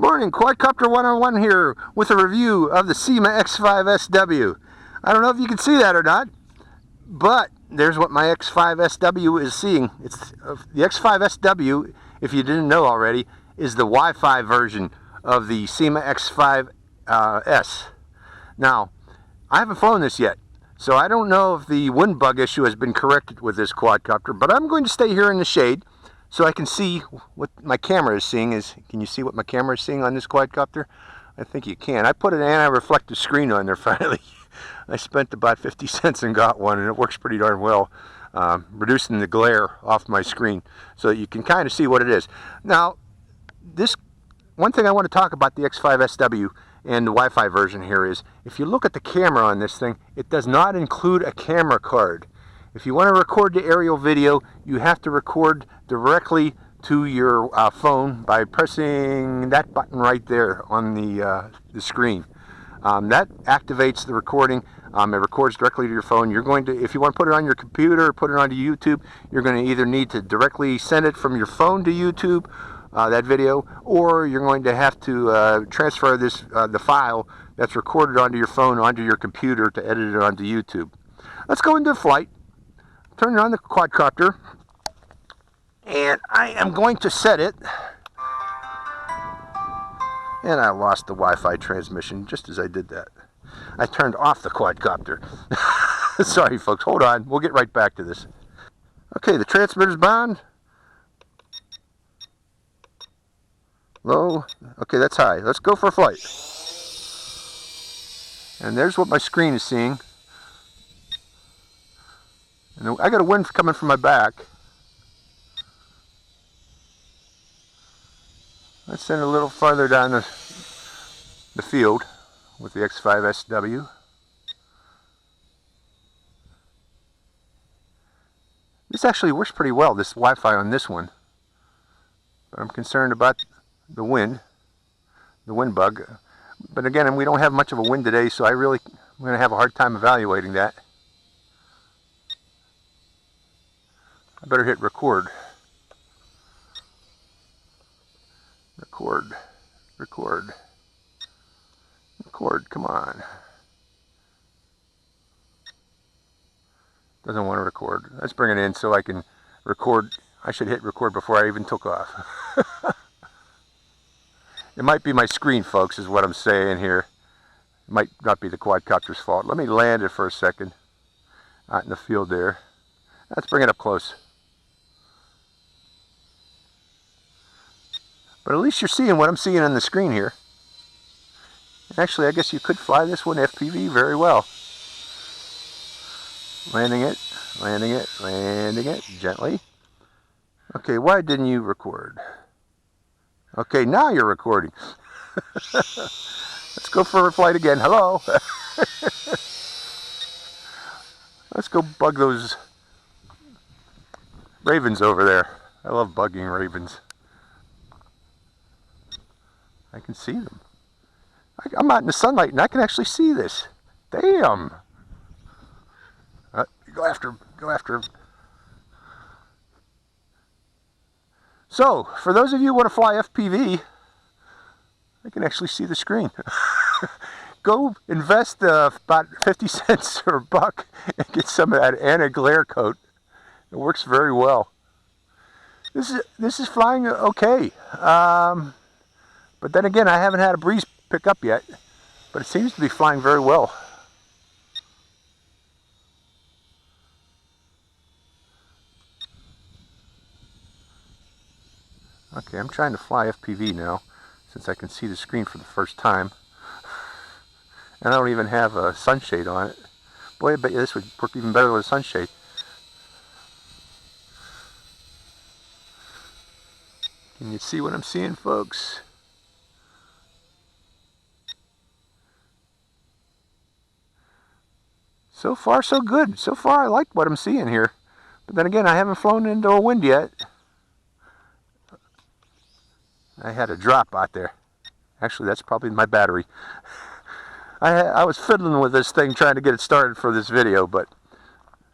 Good morning, Quadcopter 101 here with a review of the Syma X5SW. I don't know if you can see that or not, but there's what my X5SW is seeing. It's the X5SW, if you didn't know already, is the Wi-Fi version of the Syma X5S. Now, I haven't flown this yet, so I don't know if the wind bug issue has been corrected with this quadcopter, but I'm going to stay here in the shade so I can see what my camera is seeing. Can you see what my camera is seeing on this quadcopter? I think you can. I put an anti-reflective screen on there finally. I spent about 50 cents and got one, and it works pretty darn well, reducing the glare off my screen so that you can kind of see what it is. Now, this one thing I want to talk about the X5SW and the Wi-Fi version here is, if you look at the camera on this thing, it does not include a camera card. If you want to record the aerial video, you have to record directly to your phone by pressing that button right there on the screen. That activates the recording. It records directly to your phone. You're going to, if you want to put it on your computer or put it onto YouTube, you're going to either need to directly send it from your phone to YouTube, that video, or you're going to have to transfer this the file that's recorded onto your phone onto your computer to edit it onto YouTube. Let's go into flight. Turn on the quadcopter, and I am going to set it, and I lost the Wi-Fi transmission just as I did that. I turned off the quadcopter. Sorry folks, hold on, we'll get right back to this. Okay, the transmitter's bound. Low, okay, that's high. Let's go for a flight. And there's what my screen is seeing. And I got a wind coming from my back. Let's send it a little farther down the field with the X5SW. This actually works pretty well, this Wi-Fi on this one. But I'm concerned about the wind bug. But again, we don't have much of a wind today, so I'm going to have a hard time evaluating that. I better hit record. Record, come on. Doesn't want to record. Let's bring it in so I can record. I should hit record before I even took off. It might be my screen, folks, is what I'm saying here. It might not be the quadcopter's fault. Let me land it for a second out in the field there. Let's bring it up close. But at least you're seeing what I'm seeing on the screen here. Actually, I guess you could fly this one FPV very well. Landing it, gently. Okay, why didn't you record? Okay, now you're recording. Let's go for a flight again. Hello. Let's go bug those ravens over there. I love bugging ravens. I can see them. I'm out in the sunlight and I can actually see this. Damn. Go after him. So, for those of you who want to fly FPV, I can actually see the screen. Go invest about 50 cents or a buck and get some of that anti-glare coat. It works very well. This is flying okay. But then again, I haven't had a breeze pick up yet, but it seems to be flying very well. Okay, I'm trying to fly FPV now, since I can see the screen for the first time. And I don't even have a sunshade on it. Boy, I bet you this would work even better with a sunshade. Can you see what I'm seeing, folks? So far, so good. So far, I like what I'm seeing here. But then again, I haven't flown into a wind yet. I had a drop out there. Actually, that's probably my battery. I was fiddling with this thing trying to get it started for this video, but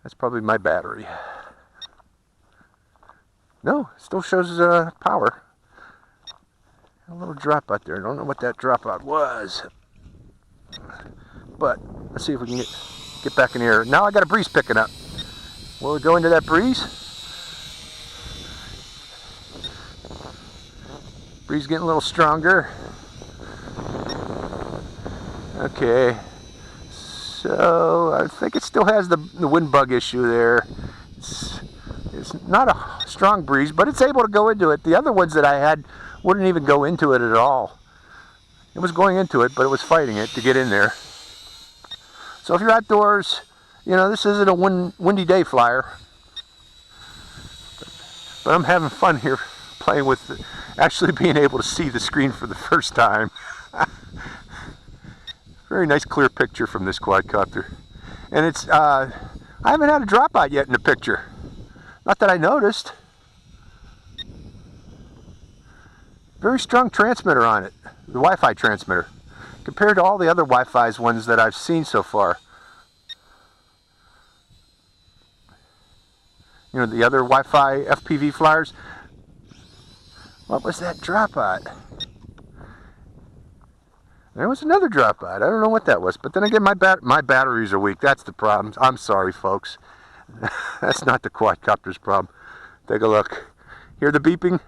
that's probably my battery. No, it still shows power. A little dropout there. I don't know what that dropout was. But let's see if we can get back in the air. Now I got a breeze picking up. Will we go into that breeze? Breeze getting a little stronger. Okay. So I think it still has the wind bug issue there. It's not a strong breeze, but it's able to go into it. The other ones that I had wouldn't even go into it at all. It was going into it, but it was fighting it to get in there. So if you're outdoors, you know, this isn't a windy day flyer. But I'm having fun here playing with actually being able to see the screen for the first time. Very nice clear picture from this quadcopter. And it's, I haven't had a dropout yet in the picture. Not that I noticed. Very strong transmitter on it, the Wi-Fi transmitter, compared to all the other Wi-Fi's ones that I've seen so far. You know, the other Wi-Fi FPV flyers. What was that dropout? There was another dropout. I don't know what that was. But then again, my batteries are weak. That's the problem. I'm sorry, folks. That's not the quadcopter's problem. Take a look. Hear the beeping?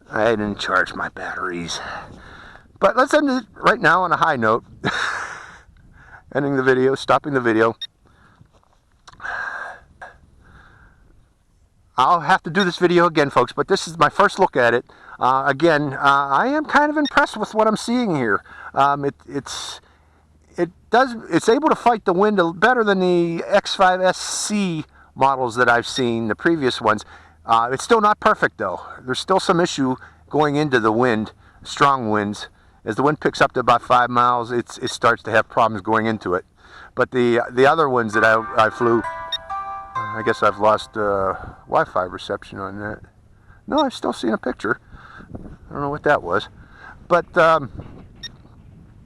I didn't charge my batteries. But let's end it right now on a high note. Ending the video, stopping the video. I'll have to do this video again, folks, but this is my first look at it. Again, I am kind of impressed with what I'm seeing here. It's able to fight the wind better than the X5SC models that I've seen, the previous ones. It's still not perfect though. There's still some issue going into the wind, strong winds. As the wind picks up to about 5 miles, it starts to have problems going into it. But the other ones that I flew, I guess I've lost Wi-Fi reception on that. No, I've still seen a picture. I don't know what that was. But, oh,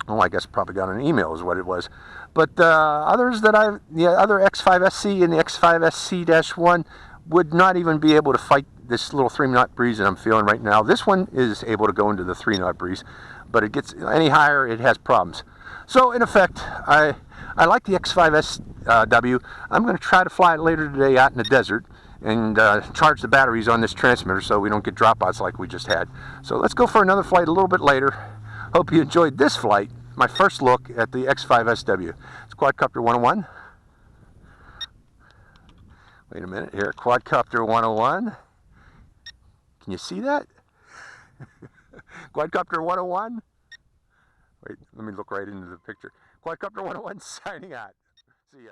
I guess probably got an email is what it was. But others that the other X5SC and the X5SC-1 would not even be able to fight this little 3-knot breeze that I'm feeling right now. This one is able to go into the 3-knot breeze, but it gets any higher, it has problems. So in effect, I like the X5SW. I'm going to try to fly it later today out in the desert and charge the batteries on this transmitter so we don't get dropouts like we just had. So let's go for another flight a little bit later. Hope you enjoyed this flight, my first look at the X5SW. It's Quadcopter 101. Wait a minute here, Quadcopter 101. Can you see that? Quadcopter 101. Wait, let me look right into the picture. Quadcopter 101 signing out. See ya.